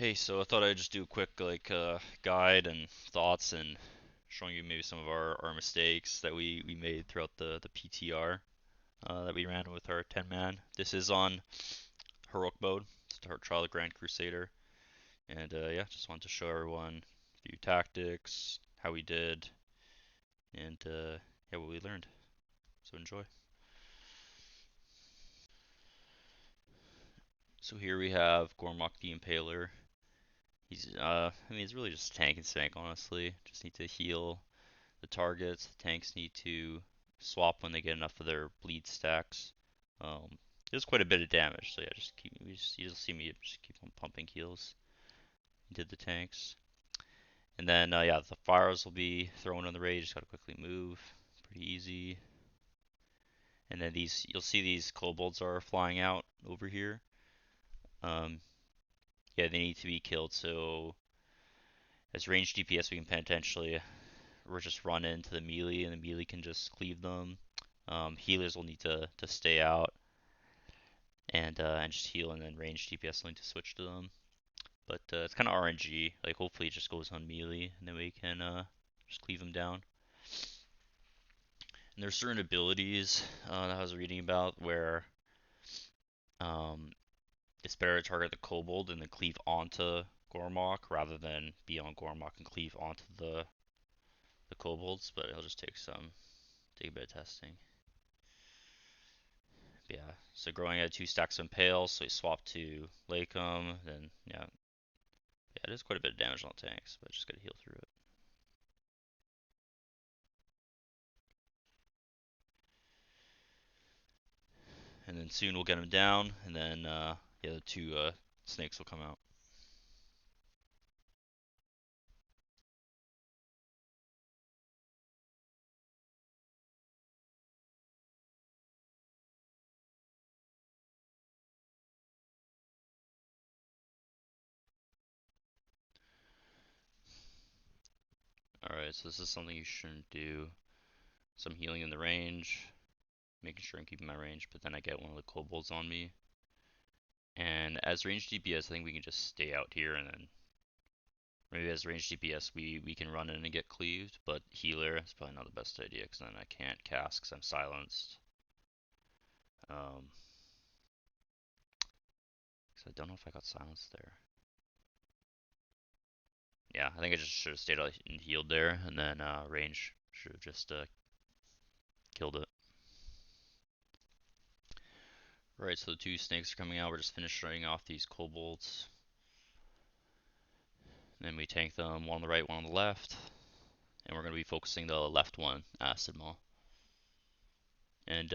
Hey, so I thought I'd just do a quick guide and thoughts and showing you maybe some of our mistakes that we made throughout the PTR that we ran with our 10 man. This is on heroic mode, it's our Trial of the Grand Crusader, and yeah, just wanted to show everyone a few tactics, how we did, and yeah, what we learned. So enjoy. So here we have Gormok the Impaler. I mean, he's really just tank and spank, honestly. Just need to heal the targets. The tanks need to swap when they get enough of their bleed stacks. There's quite a bit of damage, so yeah, you'll see me just keep on pumping heals into the tanks. And then yeah, the fires will be thrown on the raid. Just gotta quickly move, pretty easy. And then you'll see these kobolds are flying out over here. Um, yeah, they need to be killed. So as ranged DPS, we can potentially or just run into the melee, and the melee can just cleave them. Healers will need to stay out and just heal, and then range DPS will need to switch to them. But it's kind of RNG. Like hopefully it just goes on melee, and then we can just cleave them down. And there's certain abilities that I was reading about where um, it's better to target the kobold and then cleave onto Gormok rather than be on Gormok and cleave onto the kobolds. But it'll just take a bit of testing. Yeah, so growing at 2 stacks of Impale, so we swap to Lake'em, then yeah, it is quite a bit of damage on the tanks, but just gotta heal through it. And then soon we'll get him down, and then yeah, the two snakes will come out. Alright, so this is something you shouldn't do. Some healing in the range, making sure I'm keeping my range, but then I get one of the kobolds on me. And as range DPS, I think we can just stay out here, and then maybe as range DPS we can run in and get cleaved, but healer is probably not the best idea because then I can't cast because I'm silenced. Um, so I don't know if I got silenced there. Yeah, I think I just should have stayed out and healed there, and then range should have just killed it. Right, so the two snakes are coming out. We're just finishing off these kobolds. Then we tank them, one on the right, one on the left. And we're going to be focusing the left one, Acid Maw. And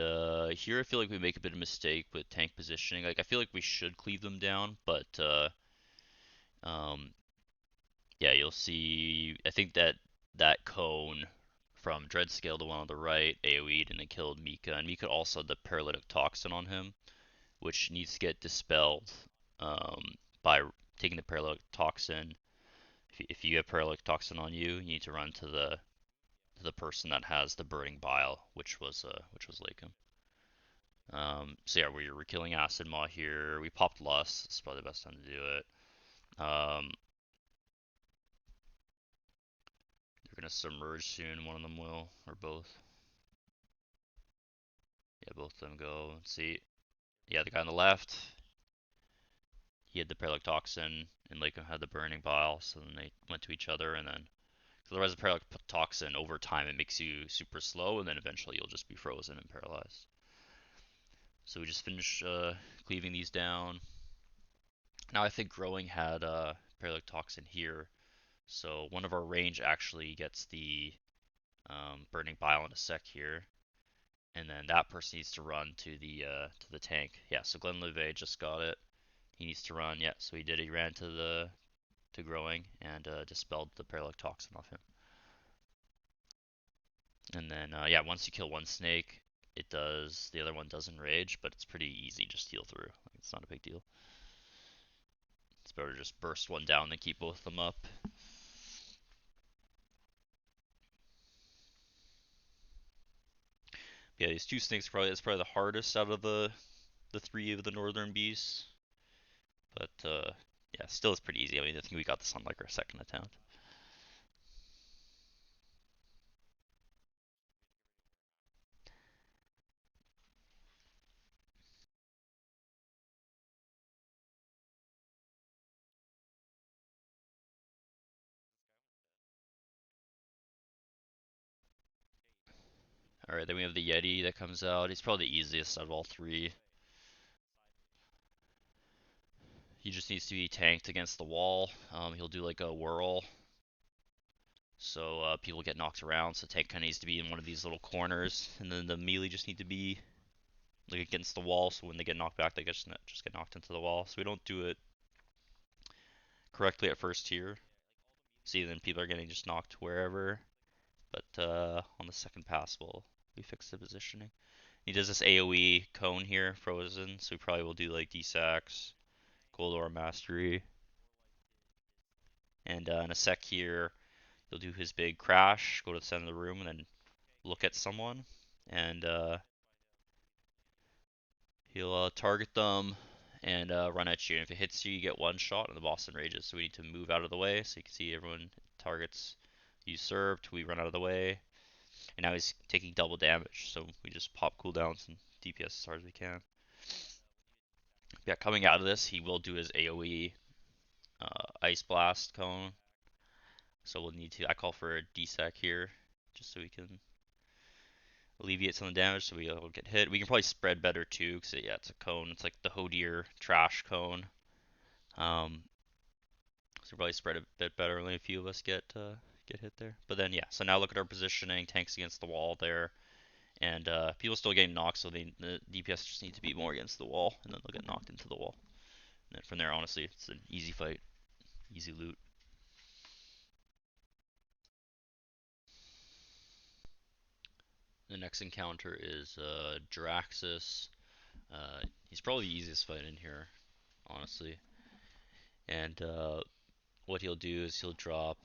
here I feel like we make a bit of mistake with tank positioning. Like I feel like we should cleave them down, but um, yeah, you'll see. I think that cone from Dreadscale, the one on the right, AoE'd and then killed Mika. And Mika also had the paralytic toxin on him, which needs to get dispelled by taking the paralytic toxin. If you have paralytic toxin on you, you need to run to the person that has the burning bile, which was Lake'em. So yeah, we're killing Acid Maw here. We popped Lust. It's probably the best time to do it. They're gonna submerge soon. One of them will, or both. Yeah, both of them go. Let's see. Yeah, the guy on the left, he had the paralytic toxin, and Lake'em had the burning bile. So then they went to each other, and then otherwise the paralytic toxin over time it makes you super slow, and then eventually you'll just be frozen and paralyzed. So we just finished cleaving these down. Now I think growing had paralytic toxin here, so one of our range actually gets the burning bile in a sec here, and then that person needs to run to the tank. Yeah, so Glenleve just got it. He needs to run. Yeah, so he did. He ran to growing and dispelled the paralytic toxin off him. And then yeah, once you kill one snake, it does the other one doesn't rage, but it's pretty easy. Just heal through. Like, it's not a big deal. It's better to just burst one down than keep both of them up. Yeah, these two snakes it's probably the hardest out of the three of the Northern Beasts. But Yeah, still is pretty easy. I mean, I think we got this on like our second attempt. Alright, then we have the Yeti that comes out. He's probably the easiest out of all three. He just needs to be tanked against the wall. He'll do like a whirl, so people get knocked around. So tank kind of needs to be in one of these little corners, and then the melee just need to be like against the wall. So when they get knocked back, they just get knocked into the wall. So we don't do it correctly at first here. See, then people are getting just knocked wherever. But on the second pass, we fix the positioning. He does this AoE cone here, frozen. So we probably will do like D-Sax, Gold Ore Mastery, and in a sec here, he'll do his big crash, go to the center of the room, and then look at someone, and he'll target them and run at you. And if it hits you, you get one shot, and the boss enrages. So we need to move out of the way. So you can see everyone targets usurped. We run out of the way, and now he's taking double damage. So we just pop cooldowns and DPS as hard as we can. Yeah, coming out of this, he will do his AoE Ice Blast cone. So we'll need to. I call for a DSEC here, just so we can alleviate some of the damage so we don't get hit. We can probably spread better too, because yeah, it's a cone. It's like the Hodier trash cone. So we'll probably spread a bit better. Only a few of us get hit there. But then yeah, so now look at our positioning. Tanks against the wall there, and people still getting knocked, so the DPS just need to be more against the wall, and then they'll get knocked into the wall. And then from there, honestly, it's an easy fight, easy loot. The next encounter is Jaraxxus. He's probably the easiest fight in here, honestly. And what he'll do is he'll drop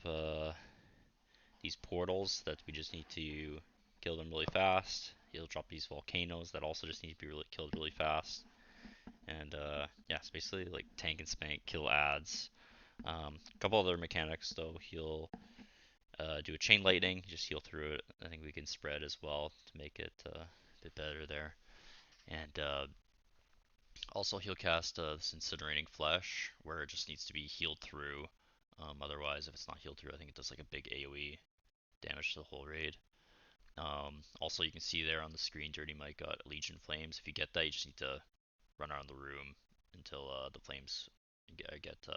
these portals that we just need to kill them really fast. He'll drop these volcanoes that also just need to be killed really fast. And yeah, it's basically like tank and spank, kill ads. A couple other mechanics though. He'll do a chain lightning, just heal through it. I think we can spread as well to make it a bit better there. And also he'll cast this Incinerating Flesh, where it just needs to be healed through. Otherwise, if it's not healed through, I think it does like a big AoE damage to the whole raid. Also, you can see there on the screen, Dirty Mike got Legion Flames. If you get that, you just need to run around the room until the flames get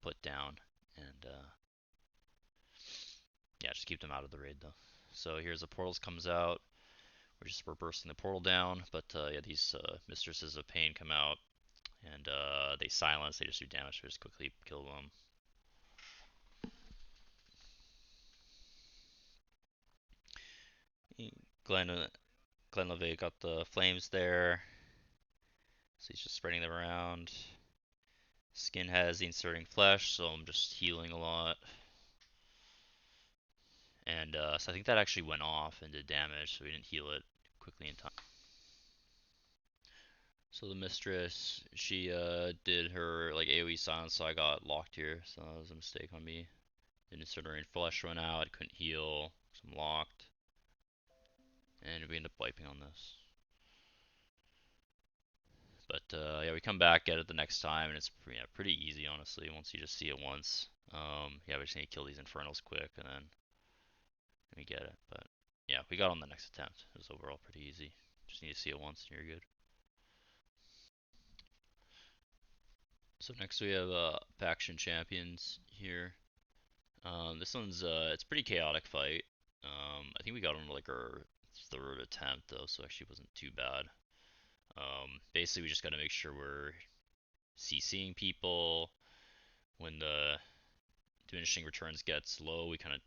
put down. And yeah, just keep them out of the raid though. So here's the portals comes out. We're bursting the portal down, but yeah, these mistresses of pain come out, and they silence. They just do damage. So just quickly kill them. Glenn Glenleve got the flames there, so he's just spreading them around. Skin has the inserting flesh, so I'm just healing a lot. And so I think that actually went off and did damage, so we didn't heal it quickly in time. So the mistress, she did her like AoE silence, so I got locked here, so that was a mistake on me. Then inserting flesh went out, I couldn't heal, so I'm locked. And we end up wiping on this. But yeah, we come back, get it the next time, and it's pretty easy, honestly, once you just see it once. Yeah, we just need to kill these Infernals quick, and then we get it. But yeah, we got on the next attempt. It was overall pretty easy. Just need to see it once, and you're good. So next we have faction champions here. This one's it's a pretty chaotic fight. I think we got on like our third attempt though, so actually wasn't too bad. Basically, we just got to make sure we're CCing people. When the diminishing returns gets low, we kind of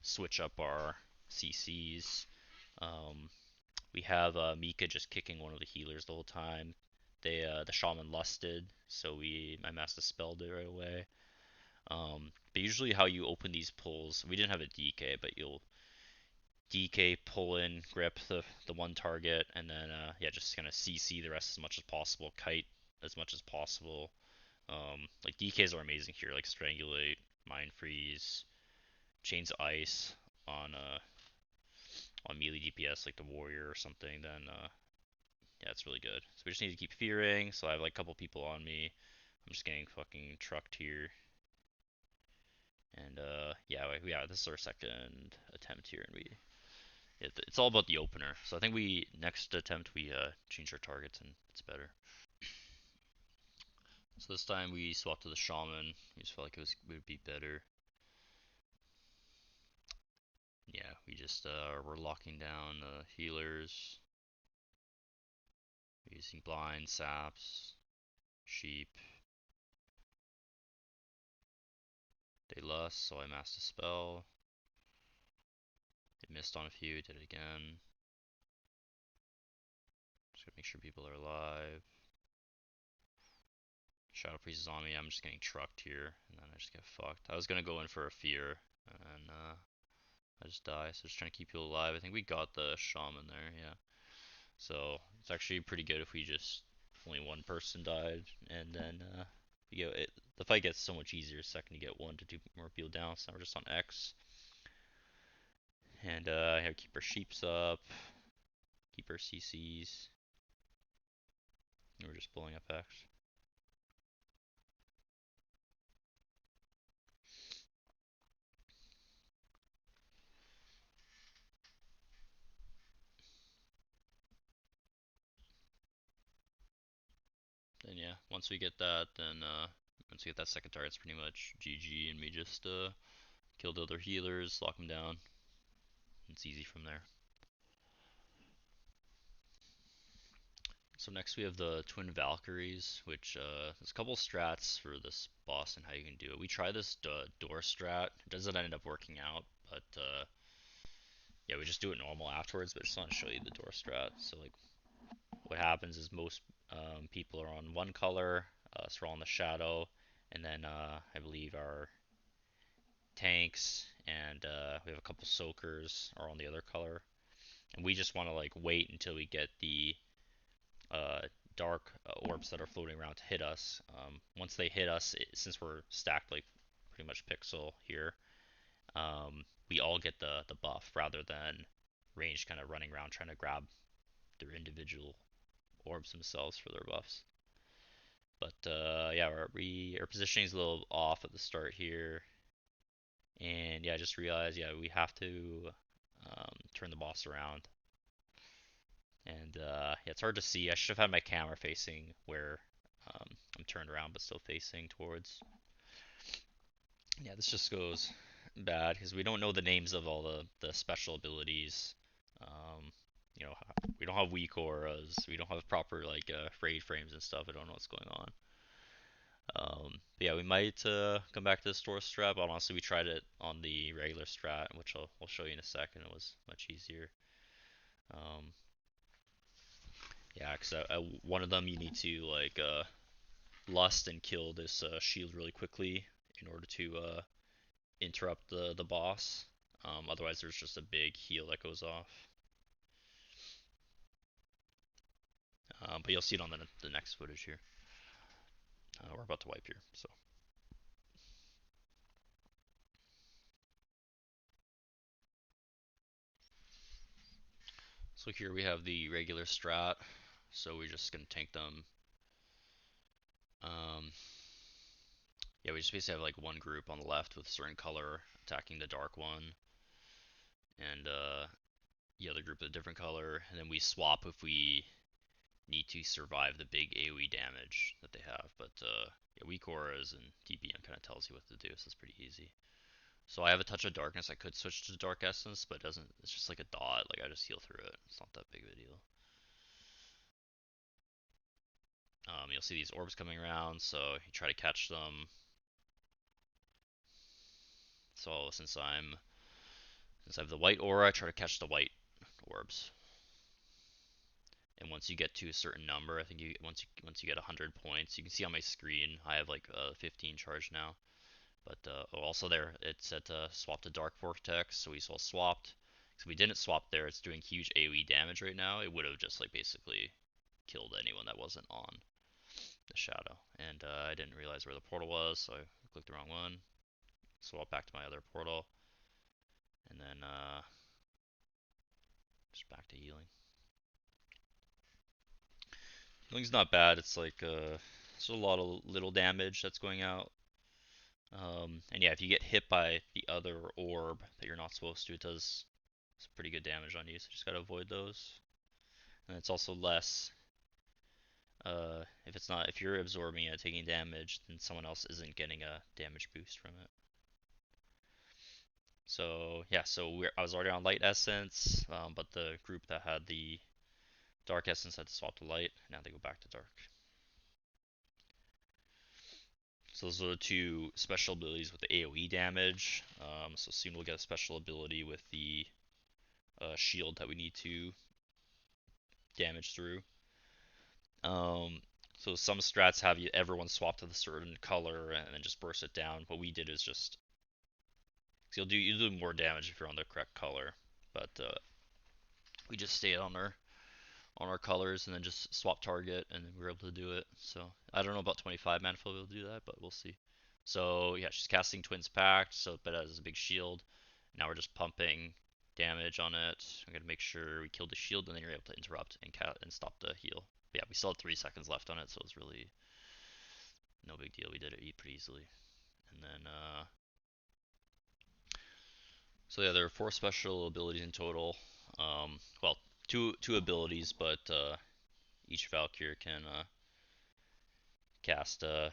switch up our CCs. Um, we have Mika just kicking one of the healers the whole time. The shaman lusted, so I massed a spell right away. But usually how you open these pulls, we didn't have a DK, but you'll DK pull in, grip the one target, and then yeah, just kind of CC the rest as much as possible, kite as much as possible. Like DKs are amazing here, like Strangulate, Mind Freeze, Chains Ice on melee DPS like the Warrior or something, then yeah, it's really good. So we just need to keep fearing. So I have like a couple people on me. I'm just getting fucking trucked here. And yeah, this is our second attempt here, and it's all about the opener. So I think we next attempt we change our targets and it's better. So this time we swapped to the Shaman. We just felt like it would be better. Yeah, we just we're locking down healers, using blind saps, sheep. They lust, so I masked a spell. It missed on a few, did it again. Just gotta make sure people are alive. Shadow Priest is on me, I'm just getting trucked here, and then I just get fucked. I was gonna go in for a fear, and I just die, so just trying to keep people alive. I think we got the Shaman there, yeah. So it's actually pretty good if we just, if only one person died, and then the fight gets so much easier second you get one to two more people down, so now we're just on X. And yeah, keep our sheeps up, keep our CCs. We're just blowing up X. Then yeah, once we get that, then once we get that second target, it's pretty much GG, and we just kill the other healers, lock them down. It's easy from there. So next we have the Twin Valkyries, which there's a couple strats for this boss and how you can do it. We try this door strat. It doesn't end up working out, but yeah, we just do it normal afterwards. But I just want to show you the door strat. So like, what happens is most people are on one color, so we're on the shadow, and then I believe our tanks and we have a couple soakers are on the other color, and we just want to like wait until we get the uh, dark orbs that are floating around to hit us. Once they hit us, since we're stacked like pretty much pixel here, we all get the buff rather than range kind of running around trying to grab their individual orbs themselves for their buffs. But yeah, our positioning is a little off at the start here, and yeah, I just realized yeah we have to turn the boss around. And yeah, it's hard to see. I should have had my camera facing where I'm turned around, but still facing towards. Yeah, this just goes bad because we don't know the names of all the special abilities. Um, you know, we don't have weak auras. We don't have proper like raid frames and stuff. I don't know what's going on. But yeah, we might come back to the store strat. But honestly, we tried it on the regular strat, which I'll show you in a second. It was much easier. Um, yeah, because one of them you need to like lust and kill this shield really quickly in order to interrupt the boss. Otherwise, there's just a big heal that goes off. But you'll see it on the next footage here. We're about to wipe here, so here we have the regular strat. So we're just gonna tank them. Um, yeah, we just basically have like one group on the left with a certain color attacking the dark one, and the other group with a different color, and then we swap if we need to survive the big AoE damage that they have. But yeah, weak auras and DPM kind of tells you what to do, so it's pretty easy. So I have a touch of darkness. I could switch to dark essence, but it doesn't. It's just like a dot. Like I just heal through it. It's not that big of a deal. You'll see these orbs coming around, so you try to catch them. So since I have the white aura, I try to catch the white orbs. And once you get to a certain number, I think once you get 100 points, you can see on my screen I have like 15 charge now. But also there it said to swap to Dark Vortex, so we all swapped. So if we didn't swap there, it's doing huge AoE damage right now. It would have just like basically killed anyone that wasn't on the shadow. And and I didn't realize where the portal was, so I clicked the wrong one. Swap back to my other portal, and then just back to healing. Healing's not bad. It's like there's a lot of little damage that's going out. And yeah, if you get hit by the other orb that you're not supposed to, it does some pretty good damage on you. So just gotta avoid those. And it's also less. If you're absorbing it, taking damage, then someone else isn't getting a damage boost from it. So yeah, I was already on light essence, but the group that had the dark essence had to swap to light. Now they go back to dark. So those are the two special abilities with the AoE damage. So soon we'll get a special ability with the shield that we need to damage through. So some strats have everyone swap to the certain color and then just burst it down. What we did is just you'll do more damage if you're on the correct color, but we just stayed on our colors and then just swap target, and we were able to do it. So I don't know about 25 man if we'll be able to do that, but we'll see. So yeah, she's casting Twins Pact, so but as a big shield. Now we're just pumping damage on it. I'm gonna make sure we kill the shield, and then you're able to interrupt and stop the heal. But yeah, we still had 3 seconds left on it, so it was really no big deal. We did it pretty easily. And then so yeah, there are 4 special abilities in total. Well, two abilities, but each Val'kyr can cast the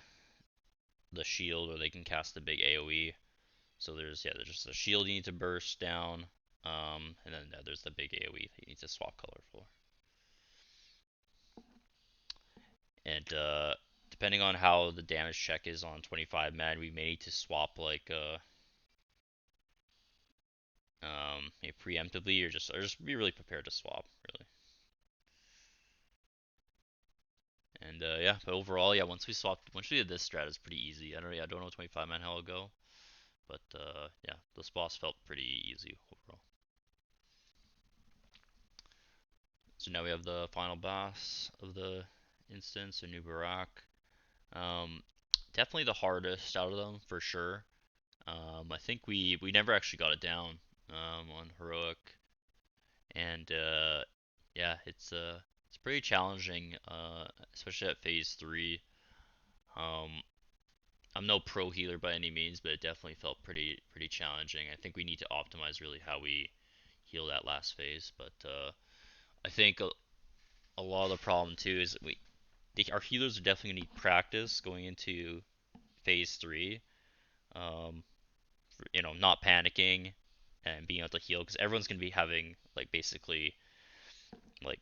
shield, or they can cast the big AoE. So there's just a shield you need to burst down, and then there's the big AoE that you need to swap color for. And depending on how the damage check is on 25 men, we may need to swap like preemptively, or just be really prepared to swap, really. And yeah, but overall, yeah, once we did this strat, it's pretty easy. I don't know 25 man how it'll go, but yeah, this boss felt pretty easy overall. So now we have the final boss of the instance, Anub'arak. Um, Definitely the hardest out of them for sure. I think we never actually got it down on heroic, and yeah, it's pretty challenging, especially at phase 3. Um, I'm no pro healer by any means, but it definitely felt pretty challenging. I think we need to optimize really how we heal that last phase, but I think a lot of the problem too is that our healers are definitely gonna need practice going into phase 3. Um, not panicking and being able to heal, because everyone's gonna be having like basically like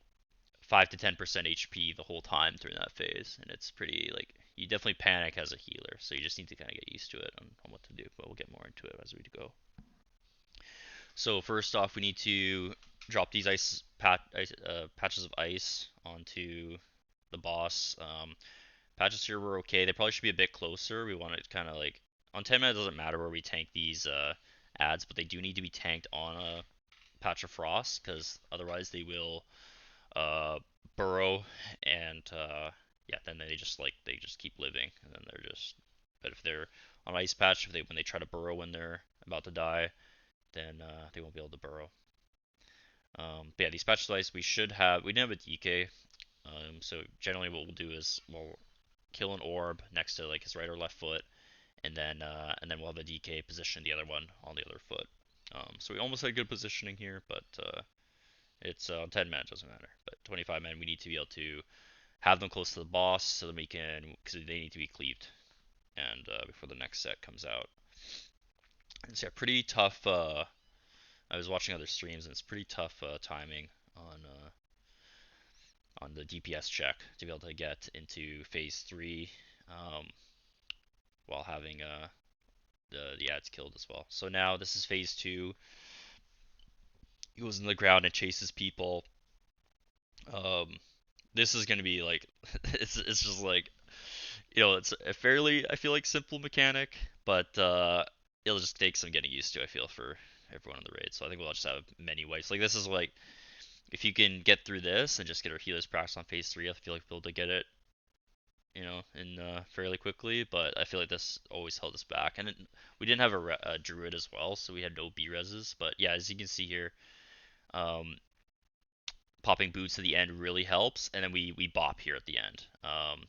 5 to 10% HP the whole time during that phase, and it's pretty like you definitely panic as a healer, so you just need to kind of get used to it on what to do. But we'll get more into it as we go. So first off, we need to drop these patches of ice onto the boss. Patches here were okay. They probably should be a bit closer. We want it kind of like on 10 minutes. It doesn't matter where we tank these ads, but they do need to be tanked on a patch of frost, because otherwise they will uh, burrow, and yeah, then they just keep living, and then they're just. But if they're on ice patch, when they try to burrow when they're about to die, then they won't be able to burrow. But yeah, these patches of ice we didn't have a DK, so generally what we'll do is we'll kill an orb next to like his right or left foot, and then we'll have a DK position the other one on the other foot. So we almost had good positioning here, but it's 10 men, doesn't matter. But 25 men, we need to be able to have them close to the boss so that we can, because they need to be cleaved, and before the next set comes out. It's yeah, pretty tough. I was watching other streams, and it's pretty tough timing on the DPS check to be able to get into phase 3 um, while having the ads killed as well. So now this is phase 2. He goes in the ground and chases people. Um, this is gonna be like it's just like it's a fairly, I feel like, simple mechanic, but it'll just take some getting used to, I feel, for everyone in the raid. So I think we'll just have many ways. Like this is like if you can get through this and just get our healers practice on phase 3, I feel like we'll be able to get it in fairly quickly. But I feel like this always held us back, and we didn't have a druid as well, so we had no B reses. But yeah, as you can see here, um, popping boots at the end really helps, and then we bop here at the end.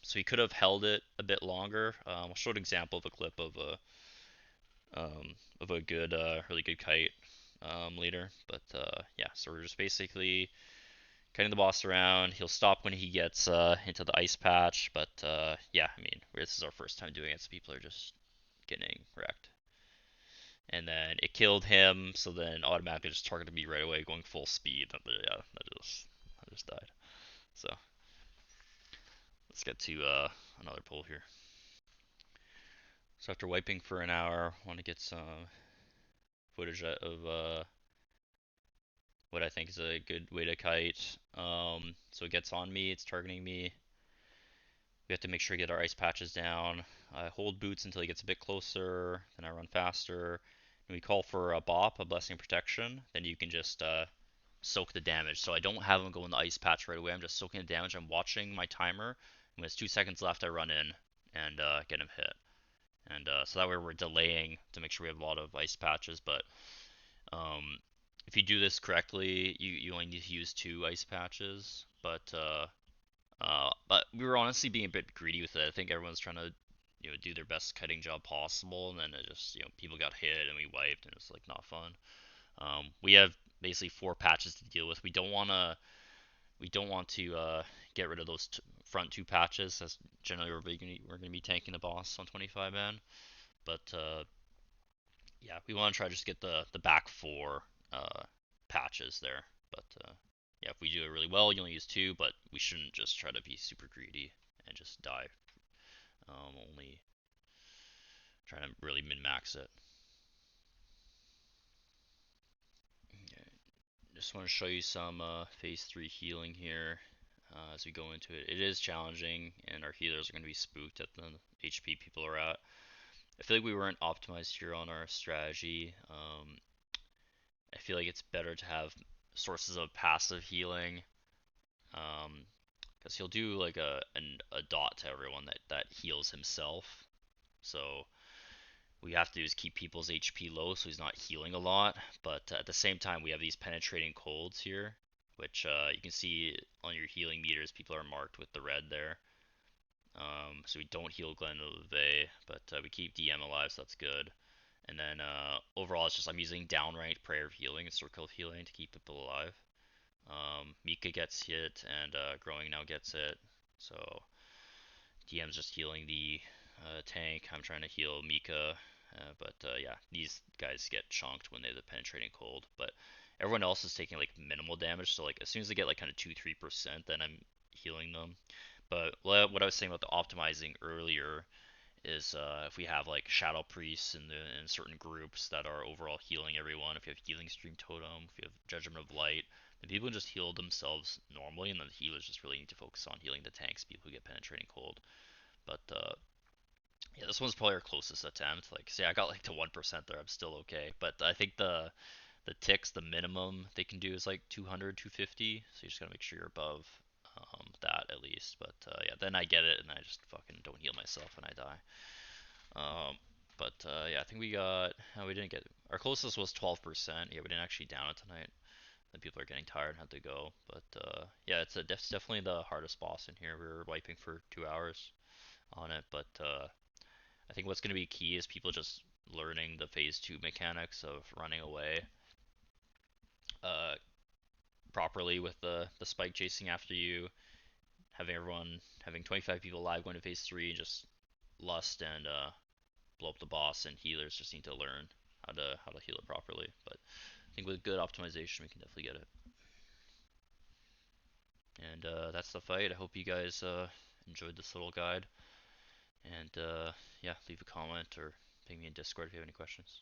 So he could have held it a bit longer. I'll show an example of a clip of a good, really good kite later. But yeah, so we're just basically cutting the boss around. He'll stop when he gets into the ice patch, but yeah, I mean, this is our first time doing it, so people are just getting wrecked. And then it killed him, so then automatically just targeted me right away, going full speed. Yeah, I just died. So let's get to another pull here. So after wiping for an hour, I want to get some footage of what I think is a good way to kite. So it gets on me, it's targeting me. We have to make sure to get our ice patches down. I hold boots until he gets a bit closer, then I run faster. And we call for a bop, a blessing protection. Then you can just soak the damage. So I don't have him go in the ice patch right away. I'm just soaking the damage. I'm watching my timer. When it's 2 seconds left, I run in and get him hit. And so that way we're delaying to make sure we have a lot of ice patches. But um, if you do this correctly, you only need to use 2 ice patches. But we were honestly being a bit greedy with it. I think everyone's trying to, do their best cutting job possible, and then it just, people got hit and we wiped, and it's like not fun. We have basically 4 patches to deal with. We don't want to get rid of those front 2 patches. That's generally we're gonna be tanking the boss on 25 man. But yeah, we want to try to just get the back 4 patches there. But yeah, if we do it really well, you only use 2, but we shouldn't just try to be super greedy and just die. Only trying to really min max it. Okay. Just want to show you some phase 3 healing here as we go into it. It is challenging, and our healers are going to be spooked at the HP people are at. I feel like we weren't optimized here on our strategy. I feel like it's better to have sources of passive healing, because he'll do like a dot to everyone that heals himself. So we have to do is keep people's HP low so he's not healing a lot. But at the same time, we have these penetrating colds here, which you can see on your healing meters. People are marked with the red there. So we don't heal Glen of the but we keep DM alive, so that's good. And then overall, it's just I'm using downranked prayer of healing and circle of healing to keep people alive. Mika gets hit, and Growing now gets it. So DM's just healing the tank. I'm trying to heal Mika. But yeah, these guys get chunked when they have the penetrating cold. But everyone else is taking like minimal damage. So like as soon as they get like kind of 2-3%, then I'm healing them. But what I was saying about the optimizing earlier is if we have like shadow priests in certain groups that are overall healing everyone, if you have healing stream totem, if you have judgment of light, then people can just heal themselves normally, and then the healers just really need to focus on healing the tanks, people who get penetrating cold. But yeah, this one's probably our closest attempt. Like, say I got like to 1% there, I'm still okay. But I think the ticks, the minimum they can do is like 200, 250. So you just gotta make sure you're above that at least. But yeah, then I get it, and I just fucking don't heal myself when I die. Um, but yeah, I think we didn't get our closest was 12%. Yeah, we didn't actually down it tonight. Then people are getting tired and had to go. But yeah, it's definitely the hardest boss in here. We were wiping for 2 hours on it, but I think what's going to be key is people just learning the phase 2 mechanics of running away uh, properly with the spike chasing after you, having 25 people alive going to phase 3, and just lust and blow up the boss, and healers just need to learn how to heal it properly. But I think with good optimization, we can definitely get it. And that's the fight. I hope you guys enjoyed this little guide. And yeah, leave a comment or ping me in Discord if you have any questions.